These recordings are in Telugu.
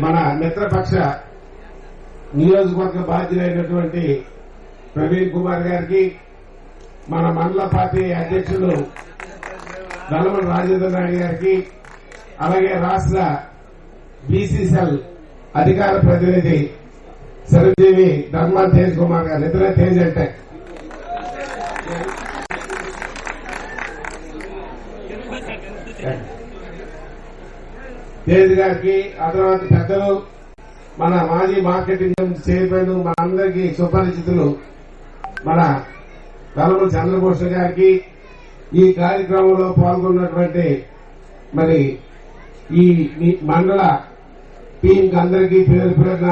మన మిత్రపక్ష నియోజకవర్గ బాధ్యులైనటువంటి ప్రవీణ్ కుమార్ గారికి, మన మండల పార్టీ అధ్యక్షులు దళమల రాజేంద్ర నాయుడు గారికి, అలాగే రాష్ట్ర బీసీసీఎల్ అధికార ప్రతినిధి చిరంజీవి ధర్మాన్ తేజ్ కుమార్ గారు, ఇతర తేజ్ అంటే తేజ్ గారికి, ఆ తర్వాత పెద్దలు మన మాజీ మార్కెటింగ్ చైర్మన్ మన అందరికీ సుపరిచితులు మన దళమల చంద్రభూషణ్ గారికి, ఈ కార్యక్రమంలో పాల్గొన్నటువంటి మరి ఈ మండల టీంకి అందరికీ పేరు పేరున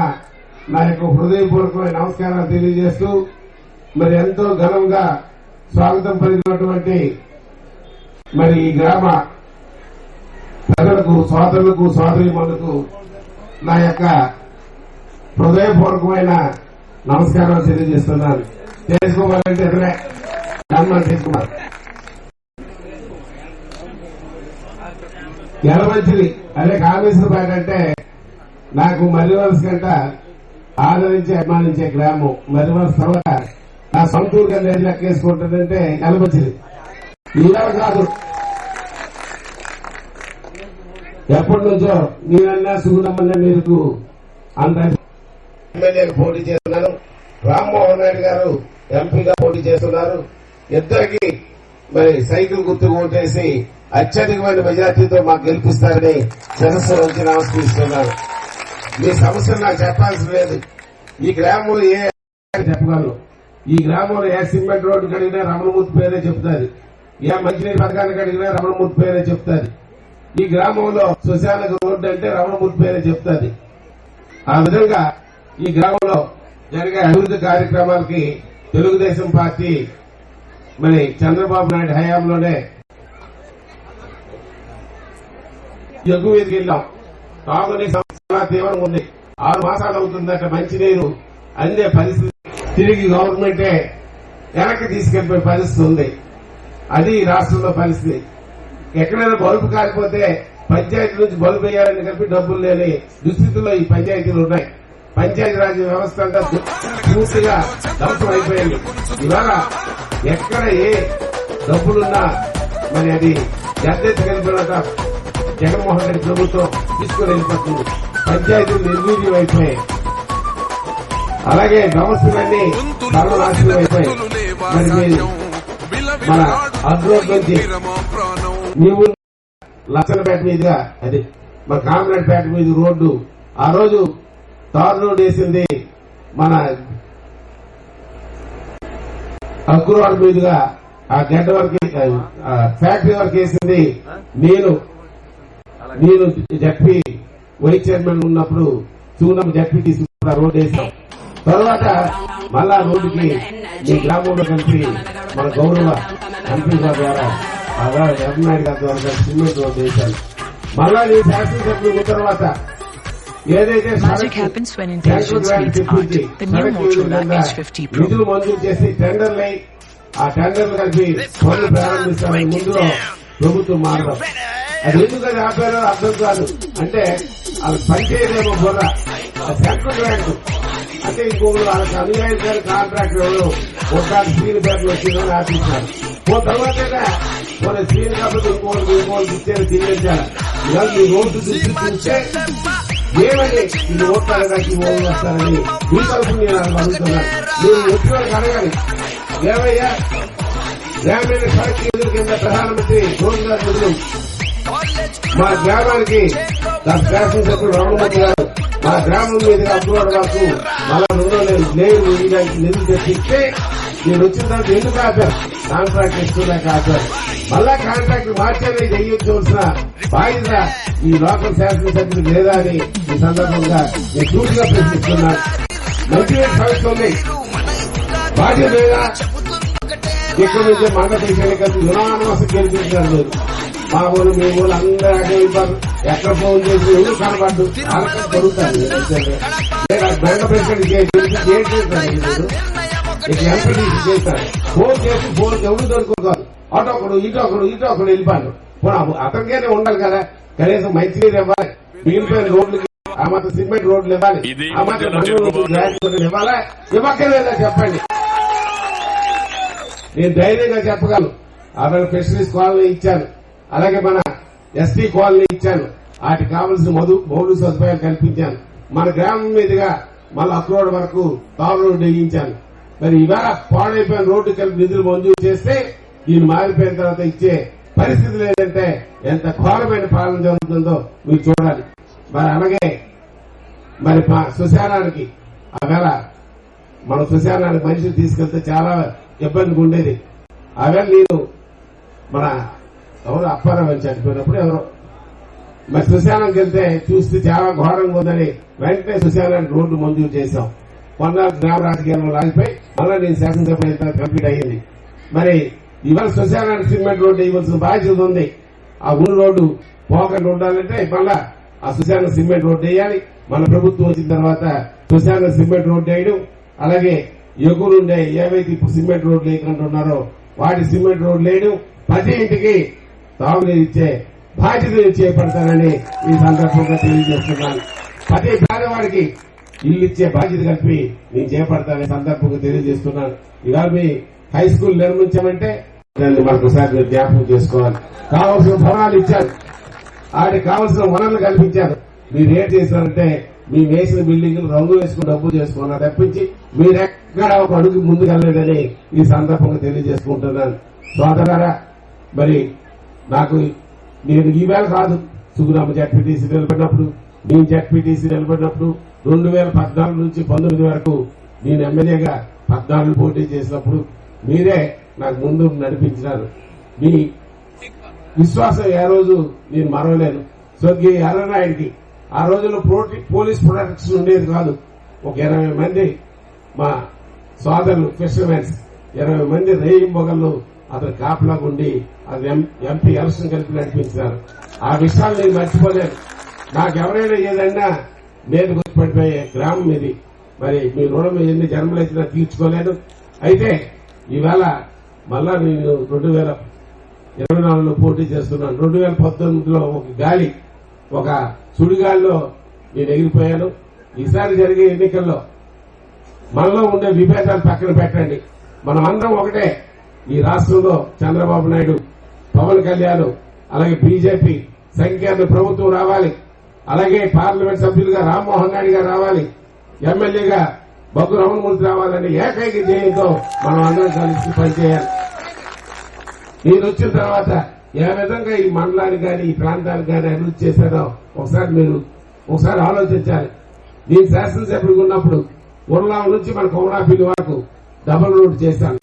నా యొక్క హృదయపూర్వకమైన నమస్కారాలు తెలియజేస్తూ, మరి ఎంతో ఘనంగా స్వాగతం పలికినటువంటి మరి ఈ గ్రామ ప్రజలకు, సోదరులకు, సోదరీమణులకు నా యొక్క హృదయపూర్వకమైన నమస్కారాలు తెలియజేస్తున్నాను. చేసుకుమార్ అంటే ఎదురే ధర్మాన్ చేసుకుమార్ ఎలమంచిది అదే కామేశ్వరపేట అంటే నాకు మర్రివలస కంట ఆదరించి అభిమానించే గ్రామం. మర్రివలస తర్వాత నా సొంతూరు కింద ఏది లెక్కేసుకుంటుందంటే ఎలమంచిది. ఇలా కాదు, ఎప్పటి నుంచో నేనన్నా సుగుణమన్నా మీరు అంత ఎమ్మెల్యేగా పోటీ చేస్తున్నారు. రామ్మోహన్ నాయుడు గారు ఎంపీగా పోటీ చేస్తున్నారు. ఇద్దరికి మరి సైకిల్ గుర్తుకు ఓటేసి అత్యధికమైన మెజార్టీతో మాకు గెలిపిస్తారని శిరస్సు వచ్చి నమస్కరిస్తున్నారు. మీ సమస్యలు నాకు చెప్పాల్సిన లేదు. ఈ గ్రామంలో ఏ చెప్పగలను, ఈ గ్రామంలో ఏ సిమెంట్ రోడ్డు కడిగినా రమణమూర్తి పేరే చెప్తారు, ఏ మంచినీటి పథకాన్ని కడిగినా రమణమూర్తి పేరే చెప్తారు. ఈ గ్రామంలో శ్మశాన రోడ్డు అంటే రమణమూర్తి పేరే చెప్తారు. ఆ విధంగా ఈ గ్రామంలో జరిగే అభివృద్ది కార్యక్రమాలకి తెలుగుదేశం పార్టీ మరి చంద్రబాబు నాయుడు హయాంలోనే ఎక్కువ మీదకి వెళ్ళాం. తాగునీటి సమస్య తీవ్రంగా ఉంది. 6 మాసాలు అవుతుందట మంచినీరు అందే పరిస్థితి. తిరిగి గవర్నమెంటే వెనక్కి తీసుకెళ్లిపోయే పరిస్థితి ఉంది. అది రాష్ట్రంలో పరిస్థితి. ఎక్కడైనా బల్బు కాకపోతే పంచాయతీ నుంచి బల్బు వేయాలని కలిపి డబ్బులు లేని దుస్థితిలో ఈ పంచాయతీలు ఉన్నాయి. పంచాయతీరాజ్ వ్యవస్థ అంతా పూర్తిగా ధ్వంసం అయిపోయింది. ఇవాళ ఎక్కడ ఏ డబ్బులున్నా మరి అది ఎద్దెత్తుకెళ్ళిపోయినాక జగన్మోహన్ రెడ్డి ప్రభుత్వం తీసుకుని వెళ్ళిపోతుంది. పంచాయతీలు నిర్వీర్యం అయిపోయాయి. అలాగే వ్యవస్థలన్నీ సర్వనాశనం అయిపోయాయి. మరి మీరు మన అడ్రోడ్ నుంచి నీవు లక్షలపేట మీదుగా అది మన కామరాజ్పేట మీద రోడ్డు ఆ రోజు తార్ రోడ్ వేసింది మన అక్కురోడ్ మీదుగా ఆ గడ్డ వరకు ఫ్యాక్టరీ వరకు వేసింది నేను జడ్పీ వైస్ చైర్మన్ ఉన్నప్పుడు చూనం జడ్పీ తీసుకున్న రోడ్ వేసాం. తర్వాత మళ్ళా రోడ్డుకి మీ గ్రామంలో కలిపి మన గౌరవ ఎంపీ గారి ద్వారా రమణాయుడు గారి ద్వారా సిమెంట్ రోడ్ వేశాను. మళ్ళా నేను శాసనసభ్యులు తర్వాత ఏదైతే నిధులు మంజూరు చేసి టెండర్లు ఆ టెండర్లు కలిపి పనులు ప్రారంభిస్తామని ముందులో ప్రభుత్వం మారడం. అది ఎందుకు అది ఆపారో అర్థం కాదు. అంటే అది పనిచేయలేమో బుర్ర. సెంట్రల్ బ్యాంక్ అంటే ఇంకొకరు వాళ్ళకి అనుయాయించారు కాంట్రాక్ట్ ఒకసారి స్క్రీన్ బ్యాంకులు వచ్చిందని ఆశించారు. తర్వాత మన స్క్రీన్ కాబట్టి ఇంకోటి ఇచ్చేది తినేశారు. ఇవాళ మీ రోడ్డు చూస్తే ఏమని ఇది ఓట్లకి ఓట్లు వస్తారని మీ తరఫున నేను అడుగుతున్నాను. మీరు వచ్చి వాళ్ళకి అడగాలి, ఏమయ్యా గ్రామీణ సడక్ నిధుల కింద ప్రధానమంత్రి రోడ్డు నిధులు మా గ్రామానికి శాసనసభ్యుడు రామమూర్తి గారు మా గ్రామం మీద అప్రోడ్ వరకు మళ్ళా నేను నిధులు తెచ్చిస్తే నేను వచ్చిన తర్వాత ఎందుకు ఆపారు? కాంట్రాక్ట్ ఇస్తున్నాక ఆపారు. మళ్ళా కాంట్రాక్ట్ మార్చేది చేయించవలసిన బాధ్యత ఈ లోకల్ శాసనసభ్యులు లేదా అని ఈ సందర్భంగా నేను పూర్తిగా ప్రశ్నిస్తున్నాను. మంచినీటి సమస్య ఉంది, బాధ్యత లేదా? ఇక్కడ నుంచి మండపేట కలిసి యునానమస్ గెలిపించారు. మీరు మా ఊరు మీ ఊళ్ళు అందరూ అడిగిపోతారు. ఎక్కడ ఫోన్ చేసి ఎవరు కనబడ్డు ఆలకం జరుగుతారు. మండపేట ఎంపీటీసీ చేస్తారు. ఫోన్ చేసి ఫోన్ ఎవరు దొరుకుతారు. అటొకడు ఇటొకడు వెళ్ళిపోయాడు. అతనికైనా ఉండాలి కదా, కనీసం మంచినీరు ఇవ్వాలి. మిగిలిపోయిన రోడ్లకి ఆ మాత్రం సిమెంట్ రోడ్లు ఇవ్వాలి, ఆ మాత్రం ఇవ్వాలా ఇవ్వక్కర్లేదా చెప్పండి. నేను ధైర్యంగా చెప్పగలను. అలాగే ఫిషరీస్ కాలనీ ఇచ్చాను, అలాగే మన ఎస్టీ కాలనీ ఇచ్చాను, వాటికి కావాల్సిన మౌలిక సదుపాయాలు కల్పించాను. మన గ్రామం మీదుగా మళ్ళీ అక్రోడ్ వరకు తారు రోడ్డు వేయించాను. మరి ఇవాళ పాడైపోయిన రోడ్డు కలిపి నిధులు మంజూరు చేస్తే దీన్ని మారిపోయిన తర్వాత ఇచ్చే పరిస్థితి లేదంటే ఎంత ఘోరమైన పాలన జరుగుతుందో మీరు చూడాలి. మరి అలాగే మరి శ్మశానానికి ఆవేళ మన శ్మశానానికి మనిషిని తీసుకెళ్తే చాలా ఇబ్బందిగా ఉండేది. ఆవేళ నేను మన ఎవరు అప్పారావు అని చనిపోయినప్పుడు ఎవరో మరి శ్మశానానికి వెళ్తే చూస్తే చాలా ఘోరంగా ఉందని వెంటనే శ్మశానానికి రోడ్డు మంజూరు చేశాం. కొన్నాళ్ళు గ్రామ రాజకీయాల్లో లాగిపోయి మళ్ళా నేను శాసనసభ కంప్లీట్ అయ్యింది. మరి ఇవాళ శ్మశానానికి సిమెంట్ రోడ్డు ఇవ్వాల్సిన బాధ్యత ఉంది. ఆ ఊరు రోడ్డు పోకుండా ఉండాలంటే మళ్ళా ఆ శ్మశానం సిమెంట్ రోడ్డు వేయాలి. మన ప్రభుత్వం వచ్చిన తర్వాత శ్మశానం సిమెంట్ రోడ్డు వేయడం, అలాగే ఎగురుండే ఏవైతే ఇప్పుడు సిమెంట్ రోడ్లు వేయకుంటున్నారో వాటి సిమెంట్ రోడ్లు వేయడం, ప్రతి ఇంటికి తాగునీరు ఇచ్చే బాధ్యతలు చేపడతానని ఈ సందర్భంగా తెలియజేస్తున్నాను. ప్రతి పేదవాడికి ఇల్లు ఇచ్చే బాధ్యత కలిపి నేను చేపడతానని సందర్భంగా తెలియజేస్తున్నాను. ఇవాళ మీ హై స్కూల్ నిర్మించామంటే దాన్ని మరొకసారి మీరు జ్ఞాపకం చేసుకోవాలి. కావాల్సిన భవనాలు ఇచ్చారు, వాటికి కావాల్సిన వనరులు కల్పించారు. మీరు ఏం చేశారంటే మీ వేసిన బిల్డింగ్లు రంగు వేసుకుని డబ్బులు చేసుకున్నారు తప్పించి మీరెక్కడ ఒక అడుగు ముందుకెళ్ళలేదని ఈ సందర్భంగా తెలియజేసుకుంటున్నాను. సోదరారా, మరి నాకు నేను ఈవేళ కాదు, సుగుణమ్మ జడ్పీటీసీ నిలబడినప్పుడు, నేను జడ్పీటీసీ నిలబడినప్పుడు 2014 నుంచి 19 వరకు నేను ఎమ్మెల్యేగా 14 పోటీ చేసినప్పుడు మీరే నాకు ముందు నడిపించినారు. మీ విశ్వాసం ఏ రోజు నేను మరవలేను. స్వర్గీయ ఎర్రనాయుడికి ఆ రోజుల్లో పోలీస్ ప్రొటెక్షన్ ఉండేది కాదు. ఒక 20 మంది మా సోదరులు ఫిషర్మెన్స్ 20 మంది రేయింబొగళ్ళు అతను కాపలాగా ఉండి అది ఎంపీ ఎలక్షన్ కలిపి నడిపించారు. ఆ విషయాలు నేను మర్చిపోలేను. నాకు ఎవరైనా ఏదైనా నేను గుర్తుపడిపోయే గ్రామం ఇది. మరి మీ రుణం ఎన్ని జన్మలైనా తీర్చుకోలేను. అయితే ఈవేళ మళ్ళా నేను 2024లో పోటీ చేస్తున్నాను. 2019లో ఒక సుడిగాలిలో నేను ఎగిరిపోయాను. ఈసారి జరిగే ఎన్నికల్లో మనలో ఉండే విభేదాలు పక్కన పెట్టండి. మనం అందరం ఒకటే. ఈ రాష్ట్రంలో చంద్రబాబు నాయుడు, పవన్ కళ్యాణ్, అలాగే బీజేపీ సంఖ్యాత ప్రభుత్వం రావాలి. అలాగే పార్లమెంట్ సభ్యులుగా రామ్మోహన్ నాయుడు గారు రావాలి. ఎమ్మెల్యేగా బొగ్గు రమణమూర్తి రావాలని ఏకైక ధ్యేయంతో మనం అందరం కలిసి పనిచేయాలి. నేను వచ్చిన తర్వాత ఏ విధంగా ఈ మండలానికి కానీ ఈ ప్రాంతానికి కానీ అభివృద్ధి చేశారో ఒకసారి ఆలోచించాలి. నేను శాసనసభ్యుడిగా ఉన్నప్పుడు ఉర్లాం నుంచి మన కొమరాపల్లి వరకు డబుల్ రోడ్ చేశాను.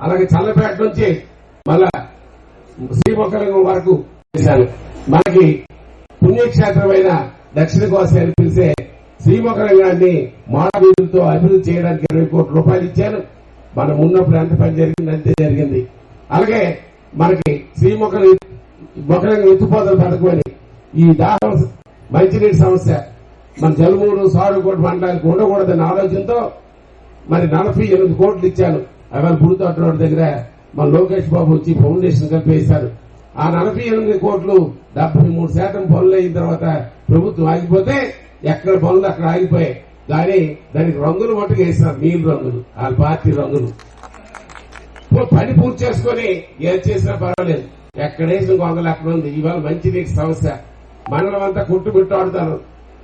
అలాగే చల్లపేట నుంచి మళ్ళా శ్రీమొక్కలింగం వరకు చేశాను. మనకి పుణ్యక్షేత్రమైన దక్షిణ కోస్తా అని పిలిచే శ్రీమొక్కలింగాన్ని మాడవీధులతో అభివృద్ధి చేయడానికి 20 కోట్ల రూపాయలు ఇచ్చాను. మనం ఉన్నప్పుడు ఎంత పని జరిగింది అంతే జరిగింది. అలాగే మనకి శ్రీమొక్కలింగం ఎత్తుపోతల పథకమని ఈ దాహం మంచినీటి సమస్య మన జలుమూరు సారుకోట మండలానికి ఉండకూడదన్న ఆలోచనతో మరి 48 కోట్లు ఇచ్చాను. అవి బుడితోట రోడ్డు దగ్గర మన లోకేష్ బాబు వచ్చి ఫౌండేషన్ కలిపేశారు. ఆ 48 కోట్లు 73% పనులు అయిన తర్వాత ప్రభుత్వం ఆగిపోతే ఎక్కడ పనులు అక్కడ ఆగిపోయాయి. కానీ దానికి రంగులు మట్టుకు వేసినారు, నీళ్ళు రంగులు, వాళ్ళ పార్టీ రంగులు. పని పూర్తి చేసుకుని ఏం చేసినా పర్వాలేదు, ఎక్కడేసిన గొంగలు అక్కడ ఉంది. ఇవాళ మంచినీటి సమస్య మండలం అంతా కొట్టుమిట్టాడుతారు.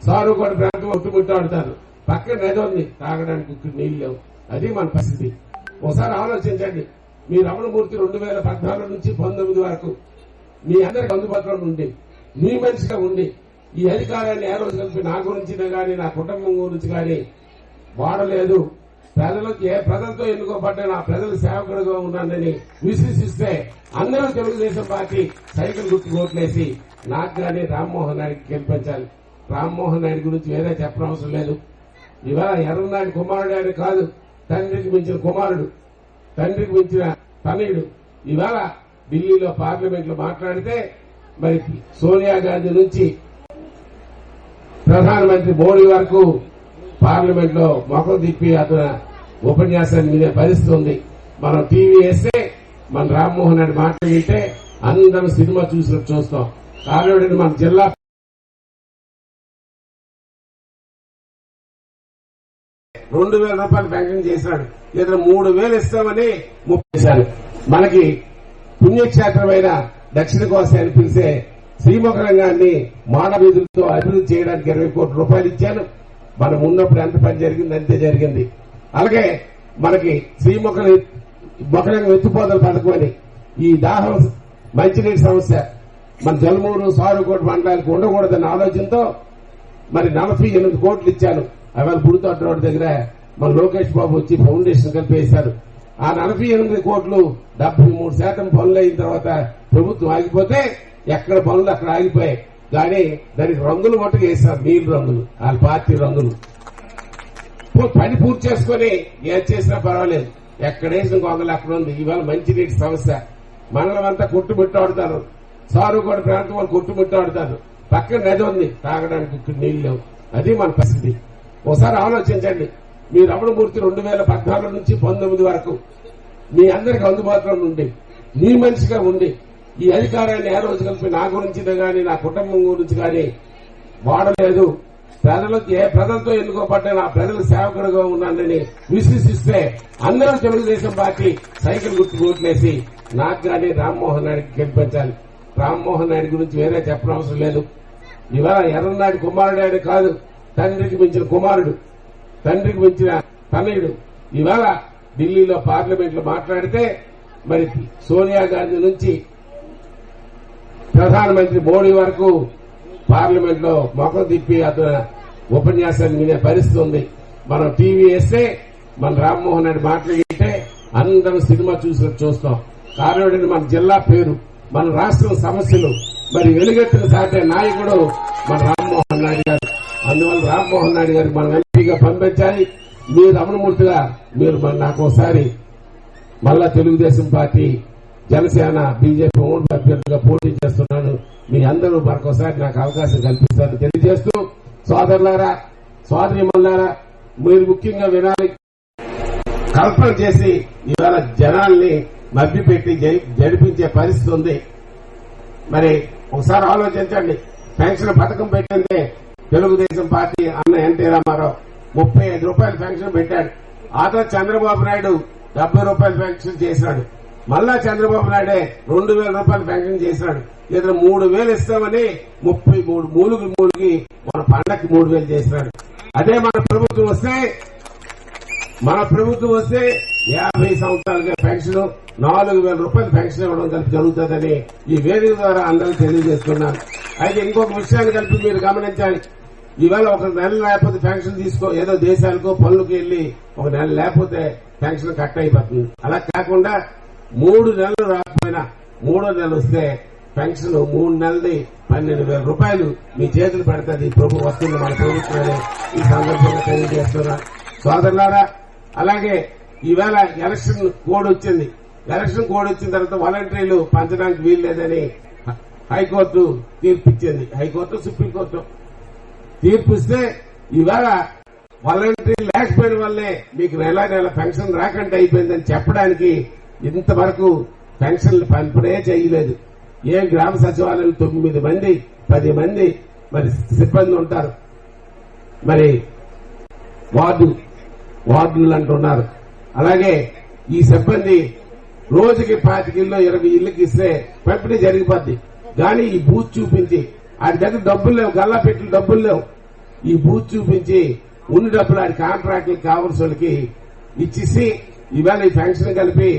సారుకోట ప్రాంతం కొట్టుమిట్టాడుతారు. పక్కన నది ఉంది, తాగడానికి నీళ్లు లేవు. అది మన పరిస్థితి. ఒకసారి ఆలోచించండి. మీ రమణమూర్తి 2014 నుంచి 19 వరకు మీ అందరికి అందుబాటులో ఉండి మీ మనిషిగా ఉండి ఈ అధికారాన్ని ఏ రోజు కలిపి నా గురించి కానీ నా కుటుంబం గురించి కానీ వాడలేదు. ప్రజలతో ఎన్నుకోబడ్డ నా ప్రజల సేవకుడుగా ఉన్నానని విశ్వసిస్తే అందరూ తెలుగుదేశం పార్టీ సైకిల్ గుర్తు ఓట్లేసి నాకు కానీ రామ్మోహన్ నాయుడికి గెలిపించాలి. రామ్మోహన్ నాయుడు గురించి వేరే చెప్పనవసరం లేదు. ఇవాళ ఎర్రనాయుడు కుమారుడు అని కాదు, తండ్రికి మించిన కుమారుడు, తండ్రికి మించిన తనయుడు. ఇవాళ ఢిల్లీలో పార్లమెంట్ లో మాట్లాడితే మరి సోనియా గాంధీ నుంచి ప్రధానమంత్రి మోడీ వరకు పార్లమెంట్ లో మొఖం తిప్పి అతను ఉపన్యాసాన్ని వినే పరిస్థితి ఉంది. మనం టీవీ వేస్తే మన రామ్మోహన్ రెడ్డి మాట్లాడితే అందరం సినిమా చూసినట్టు చూస్తాం. కాబట్టి మన జిల్లా 2,000 రూపాయలు పెన్షన్ చేశాడు. లేదా 3,000 ఇస్తామని 30 మనకి పుణ్యక్షేత్రమైన దక్షిణ కోస్తా అని పిలిచే శ్రీముఖరంగాన్ని మానవీధులతో అభివృద్ధి చేయడానికి 20 కోట్ల రూపాయలు ఇచ్చాను. మనం ఉన్నప్పుడు ఎంత పని జరిగింది అంతే జరిగింది. అలాగే మనకి శ్రీముఖరంగం ఎత్తిపోతల పథకం అని ఈ దాహం మంచినీటి సమస్య మన జలమూరు సారుకోట మండలానికి ఉండకూడదన్న ఆలోచనతో మరి 48 కోట్లు ఇచ్చాను. అవాళ బుడితోట రోడ్డు దగ్గర మన లోకేష్ బాబు వచ్చి ఫౌండేషన్ కలిపేశారు. ఆ 48 కోట్లు 73% పనులు అయిన తర్వాత ప్రభుత్వం ఆగిపోతే ఎక్కడ పనులు అక్కడ ఆగిపోయాయి. కానీ దానికి రంగులు మట్టుకు వేశారు, నీళ్ళు రంగులు, వాళ్ళ పార్టీ రంగులు. పని పూర్తి చేసుకుని ఏం చేసినా పర్వాలేదు, ఎక్కడేసిన గొంగలు అక్కడ ఉంది. ఇవాళ మంచినీటి సమస్య మండలం అంతా కొట్టుమిట్టాడుతారు. సారుకోట ప్రాంతం వాళ్ళు కొట్టుమిట్టాడుతారు. పక్కన నది ఉంది, తాగడానికి ఇక్కడ నీళ్లు లేవు. అది మన పరిస్థితి. ఒకసారి ఆలోచించండి. మీ రమణమూర్తి 2014 నుంచి 19 వరకు మీ అందరికి అందుబాటులో ఉండి మీ మనిషిగా ఉండి ఈ అధికారాన్ని ఏ రోజు కలిపి నా గురించి గాని నా కుటుంబం గురించి గాని వాడలేదు. ప్రజలతో ఎన్నుకోబడ్డ నా ప్రజల సేవకుడుగా ఉన్నానని విశ్వసిస్తే అందరూ తెలుగుదేశం పార్టీ సైకిల్ గుర్తు ఓట్లేసి నాకు గాని రామ్మోహన్ నాయుడికి గెలిపించాలి. రామ్మోహన్ నాయుడు గురించి వేరే చెప్పనవసరం లేదు. ఇవాళ ఎర్రనాయుడు కుమారుడు కాదు, తండ్రికి మించిన కుమారుడు, తండ్రికి మించిన తనయుడు. ఇవాళ ఢిల్లీలో పార్లమెంట్ లో మాట్లాడితే మరి సోనియా గాంధీ నుంచి ప్రధానమంత్రి మోడీ వరకు పార్లమెంట్ లో ముఖం తిప్పి అతను ఉపన్యాసాన్ని వినే పరిస్థితి ఉంది. మనం టీవీ వేస్తే మన రామ్మోహన్ నాయుడు మాట్లాడితే అందరూ సినిమా చూస్తాం. కారణం మన జిల్లా పేరు, మన రాష్ట్రం సమస్యలు మరి వెలుగెత్తిన సాటే నాయకుడు మన రామ్మోహన్ నాయుడు గారు. అందువల్ల రామ్మోహన్ నాయుడు గారికి మనం ఎంపీగా పంపించాలి. మీరు రమణమూర్తిగా మీరు నాకు ఒకసారి మళ్ళా Telugu Desam party Janasena BJP vote అభ్యర్థిగా పోటీ చేస్తున్నాను. మీ అందరూ మరొకసారి నాకు అవకాశం కల్పిస్తారని తెలియజేస్తూ, సోదరులారా సోదరిమల్లారా మీరు ముఖ్యంగా వినాలి. కల్పన చేసి ఇవాళ జనాల్ని మభ్యపెట్టి జరిపించే పరిస్థితి ఉంది. మరి ఒకసారి ఆలోచించండి. పెన్షన్ పథకం పెట్టిందే తెలుగుదేశం పార్టీ అన్న ఎన్టీ రామారావు 35 రూపాయలు పెన్షన్ పెట్టాడు. ఆ తర్వాత చంద్రబాబు నాయుడు 70 రూపాయలు పెన్షన్ చేశాడు. మళ్ళా చంద్రబాబు నాయుడే 2,000 రూపాయలు పెన్షన్ చేశాడు. లేదా 3,000 ఇస్తామని 33 మూలుగి మన పండక్కి 3,000 చేశాడు. అదే మన ప్రభుత్వం వస్తే 50 సంవత్సరాలుగా పెన్షన్ 4,000 రూపాయలు పెన్షన్ ఇవ్వడం కలిపి జరుగుతుందని ఈ వేదిక ద్వారా అందరూ తెలియజేస్తున్నాను. అయితే ఇంకొక విషయాన్ని కలిపి మీరు గమనించాలి. ఈవేళ ఒక నెల లేకపోతే పెన్షన్ ఏదో దేశాలకో పనులకు వెళ్లి ఒక నెల లేకపోతే పెన్షన్ కట్ అయిపోతుంది. అలా కాకుండా 3 నెలలు రాకపోయినా 3వ నెల వస్తే పెన్షన్ 3 నెలది 12,000 రూపాయలు మీ చేతులు పెడుతుంది. ప్రభుత్వం వస్తుంది, మన ప్రభుత్వమే ఈ సందర్భంగా తెలియజేస్తున్నా. సోదరులారా, అలాగే ఈవేళ ఎలక్షన్ కోడ్ వచ్చింది. ఎలక్షన్ కోడ్ వచ్చిన తర్వాత వాలంటీర్లు పంచడానికి వీల్లేదని హైకోర్టు తీర్పిచ్చింది. హైకోర్టు సుప్రీంకోర్టు తీర్పిస్తే ఈవేళ వాలంటీర్లు లేకపోయిన వల్లే మీకు నెల పెన్షన్ రాకుండా అయిపోయిందని చెప్పడానికి ఇంతవరకు పెన్షన్లు పంపిణీ చేయలేదు. ఏ గ్రామ సచివాలయం 9 మంది 10 మంది మరి సిబ్బంది ఉంటారు. మరి వార్డులు అంటున్నారు. అలాగే ఈ సిబ్బంది రోజుకి 25 ఇళ్ళు 20 ఇళ్లకి ఇస్తే పంపిణీ జరిగిపోద్ది. కానీ ఈ బూత్ చూపించి ఆడి దగ్గర డబ్బులు లేవు, గల్లా పెట్టి డబ్బులు లేవు. ఈ బూత్ చూపించి ఉన్న డబ్బులు ఆడి కాంట్రాక్టులకు కావాల్సిన వాళ్ళకి ఇచ్చేసి ఈవేళ ఈ పెన్షన్ కలిపి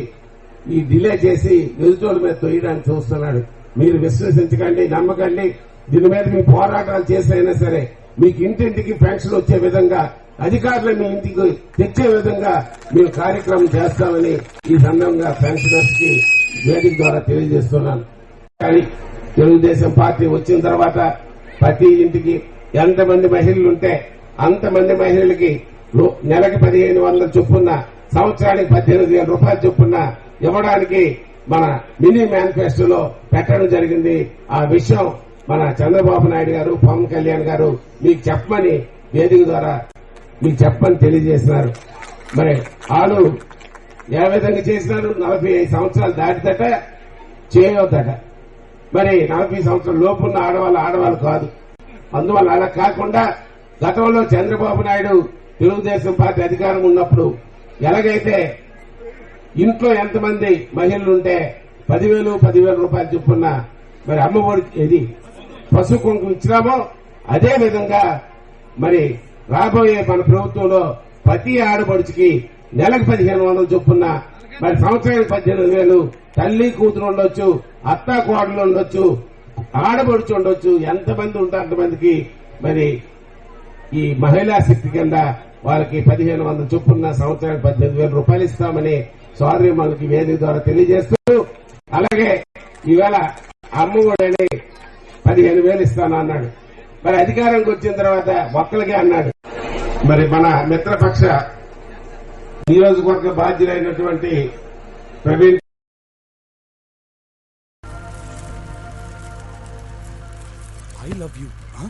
ఈ డిలే చేసి ఎదుటోళ్ళ మీద తొయ్యడానికి చూస్తున్నాడు. మీరు విశ్వసించకండి, నమ్మకండి. దీని మీద మీ పోరాటాలు చేసైనా సరే మీకు ఇంటింటికి పెన్షన్ వచ్చే విధంగా, అధికారులు మీ ఇంటికి తెచ్చే విధంగా మేము కార్యక్రమం చేస్తామని ఈ సందర్భంగా పెన్షనర్స్ కి వేదిక ద్వారా తెలియజేస్తున్నాను. కానీ తెలుగుదేశం పార్టీ వచ్చిన తర్వాత ప్రతి ఇంటికి ఎంతమంది మహిళలు ఉంటే అంతమంది మహిళలకి నెలకి 1,500 చొప్పున, సంవత్సరానికి 18,000 రూపాయలు చొప్పున ఇవ్వడానికి మన మినీ మేనిఫెస్టోలో పెట్టడం జరిగింది. ఆ విషయం మన చంద్రబాబు నాయుడు గారు, పవన్ కళ్యాణ్ గారు మీకు చెప్పమని వేదిక ద్వారా మీకు చెప్పని తెలియజేసినారు. మరి వాళ్ళు ఏ విధంగా చేసినారు? 45 సంవత్సరాలు దాటిదట చేయవద్దట. మరి 40 సంవత్సరాల లోపున్న ఆడవాళ్ళు కాదు. అందువల్ల అలా కాకుండా గతంలో చంద్రబాబు నాయుడు తెలుగుదేశం పార్టీ అధికారం ఉన్నప్పుడు ఎలాగైతే ఇంట్లో ఎంతమంది మహిళలు ఉంటే 10,000 రూపాయలు చొప్పున మరి అమ్మఒడి ఇది పశు కుంకుమ ఇచ్చినామో అదే విధంగా మరి రాబోయే మన ప్రభుత్వంలో ప్రతి ఆడపడుచుకి నెలకు 1,500 చొప్పున మరి సంవత్సరానికి 18,000 తల్లి కూతురు ఉండొచ్చు, అత్త కోడలు ఉండొచ్చు, ఆడపడుచు ఉండొచ్చు, ఎంతమంది ఉంటే అంతమందికి మరి ఈ మహిళా శక్తి కింద వాళ్ళకి 1,500 చొప్పున సంవత్సరానికి 18,000 రూపాయలు ఇస్తామని సోదరిమణులకి వేదిక ద్వారా తెలియజేస్తూ, అలాగే ఈవేళ అమ్మఒడని 15,000 ఇస్తాను అన్నాడు. మరి అధికారంకి వచ్చిన తర్వాత ఒక్కలికే అన్నాడు. మరి మన మిత్రపక్ష నియోజకవర్గ బాధ్యులైనటువంటి Praveen I love you. Huh?